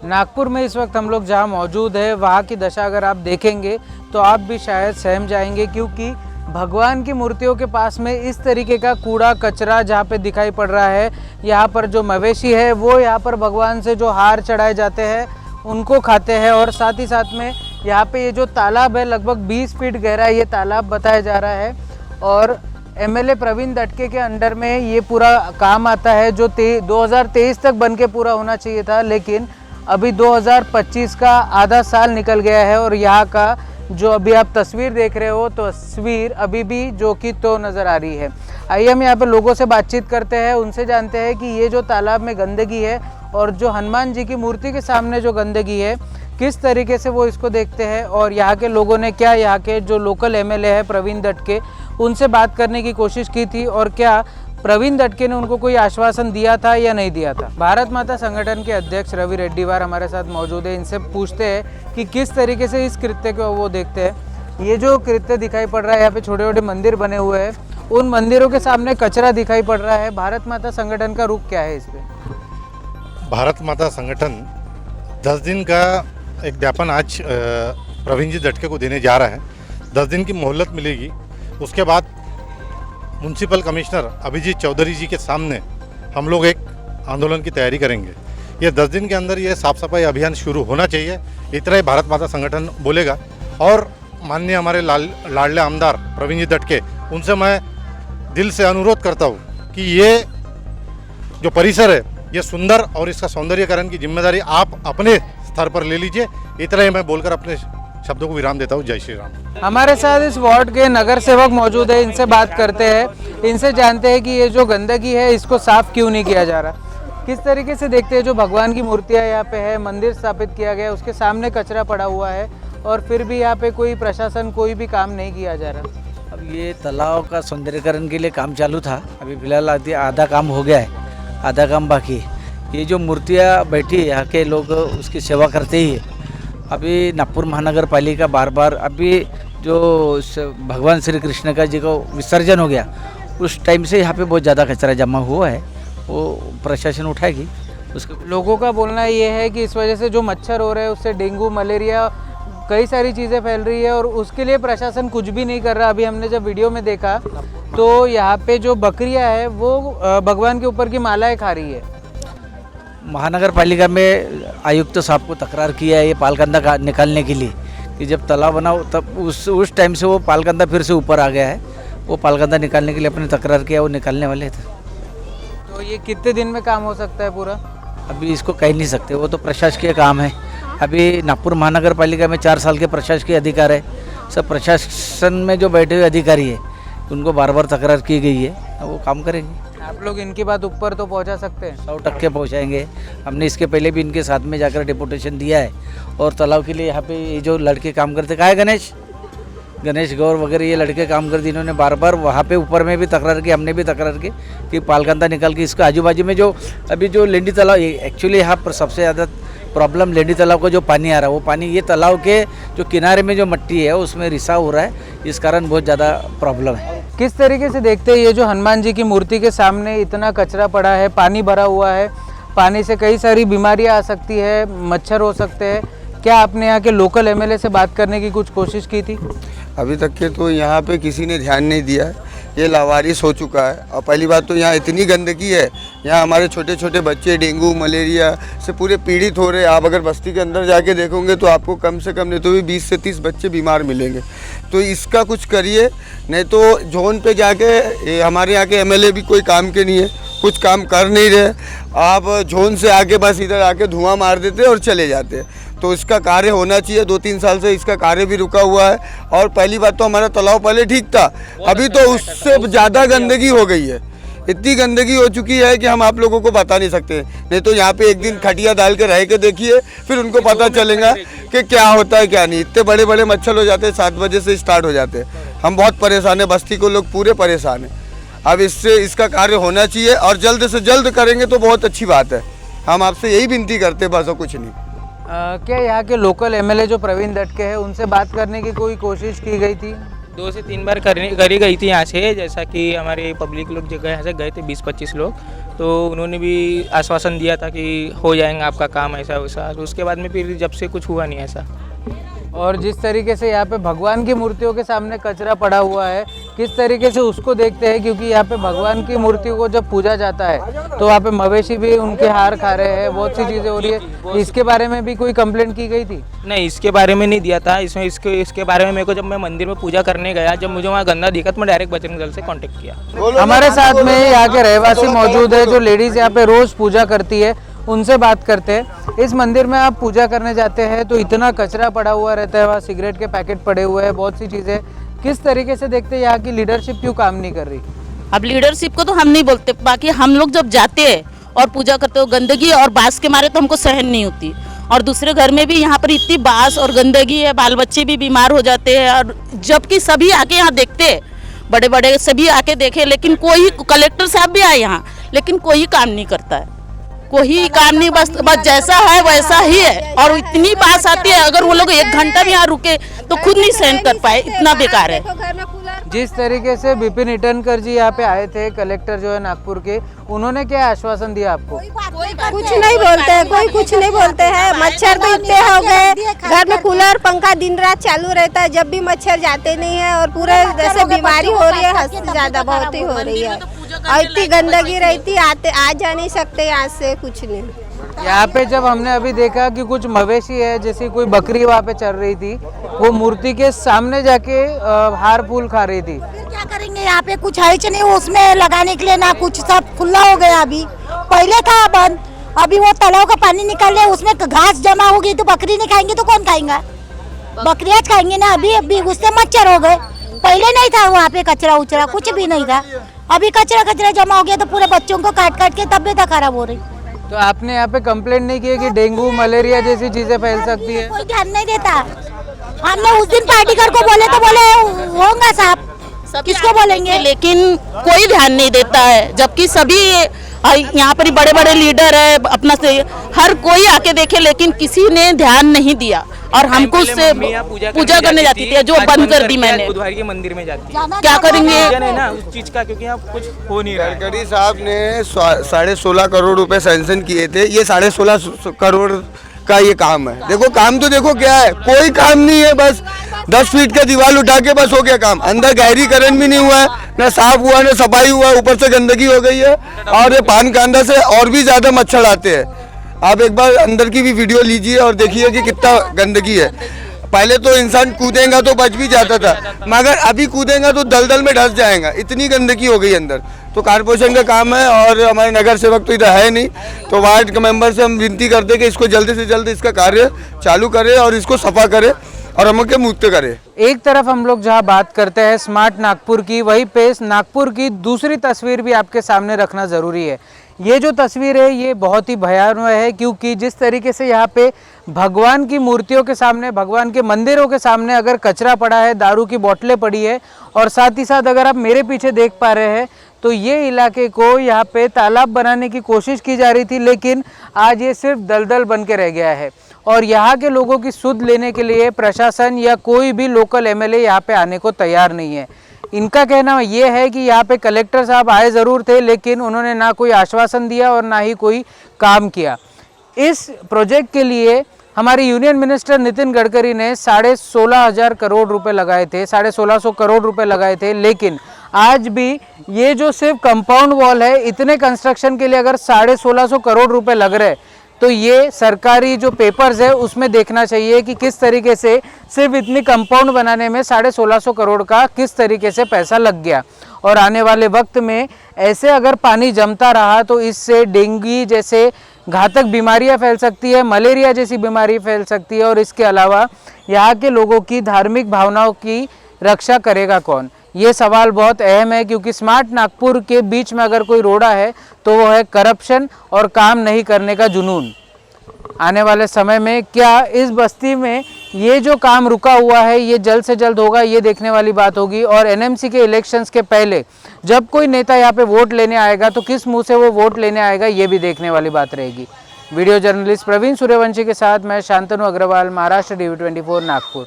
नागपुर में इस वक्त हम लोग जहां मौजूद है वहां की दशा अगर आप देखेंगे तो आप भी शायद सहम जाएंगे, क्योंकि भगवान की मूर्तियों के पास में इस तरीके का कूड़ा कचरा जहां पे दिखाई पड़ रहा है। यहां पर जो मवेशी है वो यहां पर भगवान से जो हार चढ़ाए जाते हैं उनको खाते हैं, और साथ ही साथ में यहाँ पे ये जो तालाब है लगभग 20 फीट गहरा ये तालाब बताया जा रहा है। और एमएलए प्रवीण दटके के अंडर में ये पूरा काम आता है, जो 2023 तक बन के पूरा होना चाहिए था, लेकिन अभी 2025 का आधा साल निकल गया है। और यहाँ का जो अभी आप तस्वीर देख रहे हो तो तस्वीर अभी भी जो कि तो नज़र आ रही है। आइए हम यहाँ पे लोगों से बातचीत करते हैं, उनसे जानते हैं कि ये जो तालाब में गंदगी है और जो हनुमान जी की मूर्ति के सामने जो गंदगी है किस तरीके से वो इसको देखते हैं, और यहाँ के लोगों ने क्या यहाँ के जो लोकल एमएलए है प्रवीण दटके उनसे बात करने की कोशिश की थी, और क्या प्रवीण दटके ने उनको कोई आश्वासन दिया था या नहीं दिया था। भारत माता संगठन के अध्यक्ष रवि रेड्डीवार हमारे साथ मौजूद है। इनसे पूछते हैं कि किस तरीके से इस कृत्य को वो देखते हैं। ये जो कृत्य दिखाई पड़ रहा है, यहाँ पे छोटे छोटे मंदिर बने हुए हैं, उन मंदिरों के सामने कचरा दिखाई पड़ रहा है। भारत माता संगठन का रुख क्या है इस पर? भारत माता संगठन 10 दिन का एक ज्ञापन आज प्रवीण जी दटके को देने जा रहा है। 10 दिन की मोहलत मिलेगी, उसके बाद म्युनिसिपल कमिश्नर अभिजीत चौधरी जी के सामने हम लोग एक आंदोलन की तैयारी करेंगे। ये 10 दिन के अंदर ये साफ सफाई अभियान शुरू होना चाहिए, इतना ही भारत माता संगठन बोलेगा। और माननीय हमारे लाडले आमदार प्रवीण जी दटके, उनसे मैं दिल से अनुरोध करता हूँ कि ये जो परिसर है ये सुंदर और इसका सौंदर्यीकरण की जिम्मेदारी आप अपने स्तर पर ले लीजिए। इतना ही मैं बोलकर अपने शब्दों को विराम देता हूँ। जय श्री राम। हमारे साथ इस वार्ड के नगर सेवक मौजूद है, इनसे बात करते हैं, इनसे जानते हैं कि ये जो गंदगी है इसको साफ क्यों नहीं किया जा रहा। किस तरीके से देखते हैं जो भगवान की मूर्तियाँ यहाँ पे है, मंदिर स्थापित किया गया है, उसके सामने कचरा पड़ा हुआ है और फिर भी यहाँ पे कोई प्रशासन कोई भी काम नहीं किया जा रहा। अब ये तालाब का सौंदर्यीकरण के लिए काम चालू था, अभी फिलहाल आधा काम हो गया है, आधा काम बाकी है। ये जो मूर्तियाँ बैठी है यहाँ के लोग उसकी सेवा करते ही है। अभी नागपुर महानगर पालिका बार बार अभी जो भगवान श्री कृष्ण का जी को विसर्जन हो गया उस टाइम से यहाँ पे बहुत ज़्यादा कचरा जमा हुआ है, वो प्रशासन उठाएगी। उसके लोगों का बोलना ये है कि इस वजह से जो मच्छर हो रहे हैं उससे डेंगू मलेरिया कई सारी चीज़ें फैल रही है, और उसके लिए प्रशासन कुछ भी नहीं कर रहा। अभी हमने जब वीडियो में देखा तो यहाँ पे जो बकरियाँ है वो भगवान के ऊपर की मालाएँ खा रही है। महानगर पालिका में आयुक्त साहब को तकरार किया है ये पालकंदा निकालने के लिए, कि जब तालाब बनाओ तब उस टाइम से वो पालकंदा फिर से ऊपर आ गया है। वो पालकंदा निकालने के लिए अपने तकरार किया, वो निकालने वाले थे। तो ये कितने दिन में काम हो सकता है पूरा? अभी इसको कह नहीं सकते, वो तो प्रशासकीय काम है। अभी नागपुर महानगर पालिका में 4 साल के प्रशासकीय अधिकार है। सब प्रशासन में जो बैठे हुए अधिकारी है उनको बार बार तकरार की गई है, वो काम करेंगे। आप लोग इनकी बात ऊपर तो पहुंचा सकते हैं? 100% पहुंचाएंगे। हमने इसके पहले भी इनके साथ में जाकर डिपुटेशन दिया है। और तालाब के लिए यहाँ पे ये जो लड़के काम करते, कहा है गणेश गौर वगैरह ये लड़के काम करते, इन्होंने बार बार वहाँ पे ऊपर में भी तकरार की, हमने भी तकरार की कि पालकंदा निकाल के इसको आजू बाजू में जो अभी जो लेंडी तालाब, एक्चुअली यहाँ पर सबसे ज़्यादा प्रॉब्लम लेंडी तालाब का जो पानी आ रहा है, वो पानी ये तालाब के जो किनारे में जो मिट्टी है उसमें रिसाव हो रहा है, इस कारण बहुत ज़्यादा प्रॉब्लम है। किस तरीके से देखते हैं ये जो हनुमान जी की मूर्ति के सामने इतना कचरा पड़ा है, पानी भरा हुआ है, पानी से कई सारी बीमारियां आ सकती है, मच्छर हो सकते हैं। क्या आपने यहाँ के लोकल एमएलए से बात करने की कुछ कोशिश की थी? अभी तक के तो यहाँ पे किसी ने ध्यान नहीं दिया है, ये लावारिस हो चुका है। और पहली बात तो यहाँ इतनी गंदगी है, यहाँ हमारे छोटे छोटे बच्चे डेंगू मलेरिया से पूरे पीड़ित हो रहे हैं। आप अगर बस्ती के अंदर जाके देखोगे तो आपको कम से कम नहीं तो भी 20 से 30 बच्चे बीमार मिलेंगे। तो इसका कुछ करिए, नहीं तो जोन पे जाके हमारे यहाँ के एमएलए भी कोई काम के नहीं है, कुछ काम कर नहीं रहे। आप जोन से आके बस इधर आके धुआं मार देते और चले जाते हैं। तो इसका कार्य होना चाहिए। 2-3 साल से इसका कार्य भी रुका हुआ है। और पहली बात तो हमारा तालाब पहले ठीक था, अभी तो उससे ज़्यादा गंदगी हो गई है। इतनी गंदगी हो चुकी है कि हम आप लोगों को बता नहीं सकते। नहीं तो यहाँ पे एक दिन खटिया डाल के रह के देखिए, फिर उनको पता चलेगा कि क्या होता है क्या नहीं। इतने बड़े बड़े मच्छर हो जाते हैं, 7 बजे से स्टार्ट हो जाते हैं। हम बहुत परेशान हैं, बस्ती को लोग पूरे परेशान हैं। अब इसका कार्य होना चाहिए और जल्द से जल्द करेंगे तो बहुत अच्छी बात है। हम आपसे यही विनती करते हैं, बस और कुछ नहीं। क्या यहाँ के लोकल एमएलए जो प्रवीण दटके हैं उनसे बात करने की कोई कोशिश की गई थी? 2 से 3 बार करी गई थी यहाँ से, जैसा कि हमारे पब्लिक लोग जगह यहाँ से गए थे 20-25 लोग, तो उन्होंने भी आश्वासन दिया था कि हो जाएगा आपका काम ऐसा वैसा। तो उसके बाद में फिर जब से कुछ हुआ नहीं ऐसा। और जिस तरीके से यहाँ पे भगवान की मूर्तियों के सामने कचरा पड़ा हुआ है, किस तरीके से उसको देखते हैं, क्योंकि यहाँ पे भगवान की मूर्तियों को जब पूजा जाता है तो वहाँ पे मवेशी भी उनके हार खा रहे हैं, बहुत सी चीज़ें हो रही है। इसके बारे में भी कोई कंप्लेंट की गई थी? नहीं, इसके बारे में नहीं दिया था। इसके बारे में मेरे को, जब मैं मंदिर में पूजा करने गया, जब मुझे वहाँ गंदा दिखा तो मैं डायरेक्ट बजरंग दल से कांटेक्ट किया। हमारे साथ में यहाँ के रहवासी मौजूद है, जो लेडीज यहाँ पे रोज पूजा करती है, उनसे बात करते हैं। इस मंदिर में आप पूजा करने जाते हैं तो इतना कचरा पड़ा हुआ रहता है, वहाँ सिगरेट के पैकेट पड़े हुए हैं, बहुत सी चीज़ें, किस तरीके से देखते हैं यहाँ की लीडरशिप क्यों काम नहीं कर रही? अब लीडरशिप को तो हम नहीं बोलते, बाकी हम लोग जब जाते हैं और पूजा करते हो, गंदगी और बांस के मारे तो हमको सहन नहीं होती। और दूसरे घर में भी यहाँ पर इतनी बांस और गंदगी है, बाल बच्चे भी बीमार हो जाते हैं। और जबकि सभी आके यहाँ देखते, बड़े बड़े सभी आके देखे, लेकिन कोई, कलेक्टर साहब भी आए यहाँ, लेकिन कोई काम नहीं करता है, कोई काम नहीं। बस जैसा है वैसा ही है। और इतनी बात आती है, अगर वो लोग 1 घंटा भी यहाँ रुके तो खुद नहीं सहन कर पाए, इतना बेकार है। जिस तरीके से विपिन इटनकर जी यहाँ पे आए थे, कलेक्टर जो है नागपुर के, उन्होंने क्या आश्वासन दिया आपको? कुछ नहीं बोलते हैं, कोई कुछ नहीं बोलते हैं। मच्छर भी इतने हो गए, घर में कूलर पंखा दिन रात चालू रहता है, जब भी मच्छर जाते नहीं है। और पूरे जैसे बीमारी हो रही है, हद से ज्यादा बहुत ही हो रही है। और इतनी गंदगी रहती, आते आ जा नहीं सकते यहाँ से, कुछ नहीं। यहाँ पे जब हमने अभी देखा कि कुछ मवेशी है, जैसे कोई बकरी वहाँ पे चल रही थी, वो मूर्ति के सामने जाके हार फूल खा रही थी। फिर क्या करेंगे, यहाँ पे कुछ है ही नहीं उसमें लगाने के लिए, ना कुछ, सब खुला हो गया। अभी पहले था बंद, अभी वो तालाब का पानी निकाल रहे, उसमें घास जमा होगी तो बकरी नहीं खाएंगे तो कौन खाएंगा? बकरियाँ खाएंगे ना। अभी उससे मच्छर हो गए, पहले नहीं था वहाँ पे कचरा उचरा, कुछ भी नहीं था। अभी कचरा जमा हो गया तो पूरे बच्चों को काट काट के तबियत खराब हो रही। तो आपने यहाँ पे कंप्लेंट नहीं की कि डेंगू मलेरिया जैसी चीजें फैल सकती है? कोई ध्यान नहीं देता। हमने उस दिन पार्टीकर को बोले तो बोले होगा साहब, किसको बोलेंगे? लेकिन कोई ध्यान नहीं देता है, जबकि सभी यहाँ पर बड़े बड़े लीडर है, अपना से हर कोई आके देखे, लेकिन किसी ने ध्यान नहीं दिया। और हमको उससे पूजा करने जाती थी, जो बंद कर दी मैंने। बुधवार के मंदिर में जाती है, क्या करेंगे नहीं ना उस चीज का, क्योंकि यहाँ कुछ हो नहीं रहा है। गडकरी साहब ने 16.5 करोड़ रुपए सैंक्शन किए थे, ये 16.5 करोड़ का ये काम है। देखो काम तो देखो क्या है, कोई काम नहीं है, बस 10 फीट का दीवार उठा के बस हो गया काम। अंदर गहरीकरण भी नहीं हुआ है, ना साफ हुआ, ना सफाई हुआ, ऊपर से गंदगी हो गई है। और ये पान कांदा से और भी ज्यादा मच्छर आते हैं। आप एक बार अंदर की भी वीडियो लीजिए और देखिए कि कितना गंदगी है। पहले तो इंसान कूदेगा तो बच भी जाता था, मगर अभी कूदेगा तो दलदल में धंस जाएगा, इतनी गंदगी हो गई अंदर। तो कारपोरेशन का काम है, और हमारे नगर सेवक तो इधर है नहीं, तो वार्ड के मेंबर से हम विनती करते हैं कि इसको जल्दी से जल्द इसका कार्य चालू करे और इसको सफा करे और हम के मुक्त करे। एक तरफ हम लोग जहां बात करते हैं स्मार्ट नागपुर की, वहीं पे नागपुर की दूसरी तस्वीर भी आपके सामने रखना ज़रूरी है। ये जो तस्वीर है ये बहुत ही भयानक है, क्योंकि जिस तरीके से यहाँ पे भगवान की मूर्तियों के सामने, भगवान के मंदिरों के सामने अगर कचरा पड़ा है, दारू की बोतलें पड़ी है, और साथ ही साथ अगर आप मेरे पीछे देख पा रहे हैं तो ये इलाके को यहाँ पे तालाब बनाने की कोशिश की जा रही थी, लेकिन आज ये सिर्फ दलदल बन के रह गया है। और यहाँ के लोगों की सुध लेने के लिए प्रशासन या कोई भी लोकल एमएलए यहाँ पे आने को तैयार नहीं है। इनका कहना ये है कि यहाँ पे कलेक्टर साहब आए ज़रूर थे, लेकिन उन्होंने ना कोई आश्वासन दिया और ना ही कोई काम किया। इस प्रोजेक्ट के लिए हमारे यूनियन मिनिस्टर नितिन गडकरी ने 16,500 करोड़ रुपए लगाए थे, 1650 करोड़ रुपए लगाए थे, लेकिन आज भी ये जो सिर्फ कंपाउंड वॉल है, इतने कंस्ट्रक्शन के लिए अगर 1650 करोड़ रुपए लग रहे, तो ये सरकारी जो पेपर्स है उसमें देखना चाहिए कि किस तरीके से सिर्फ इतनी कंपाउंड बनाने में 1650 करोड़ का किस तरीके से पैसा लग गया। और आने वाले वक्त में ऐसे अगर पानी जमता रहा तो इससे डेंगू जैसे घातक बीमारियां फैल सकती है, मलेरिया जैसी बीमारी फैल सकती है, और इसके अलावा यहाँ के लोगों की धार्मिक भावनाओं की रक्षा करेगा कौन? ये सवाल बहुत अहम है, क्योंकि स्मार्ट नागपुर के बीच में अगर कोई रोड़ा है तो वो है करप्शन और काम नहीं करने का जुनून। आने वाले समय में क्या इस बस्ती में ये जो काम रुका हुआ है ये जल्द से जल्द होगा, ये देखने वाली बात होगी। और एनएमसी के इलेक्शंस के पहले जब कोई नेता यहाँ पे वोट लेने आएगा तो किस मुंह से वो वोट लेने आएगा, ये भी देखने वाली बात रहेगी। वीडियो जर्नलिस्ट प्रवीण सूर्यवंशी के साथ मैं शांतनु अग्रवाल, महाराष्ट्र DV24 नागपुर।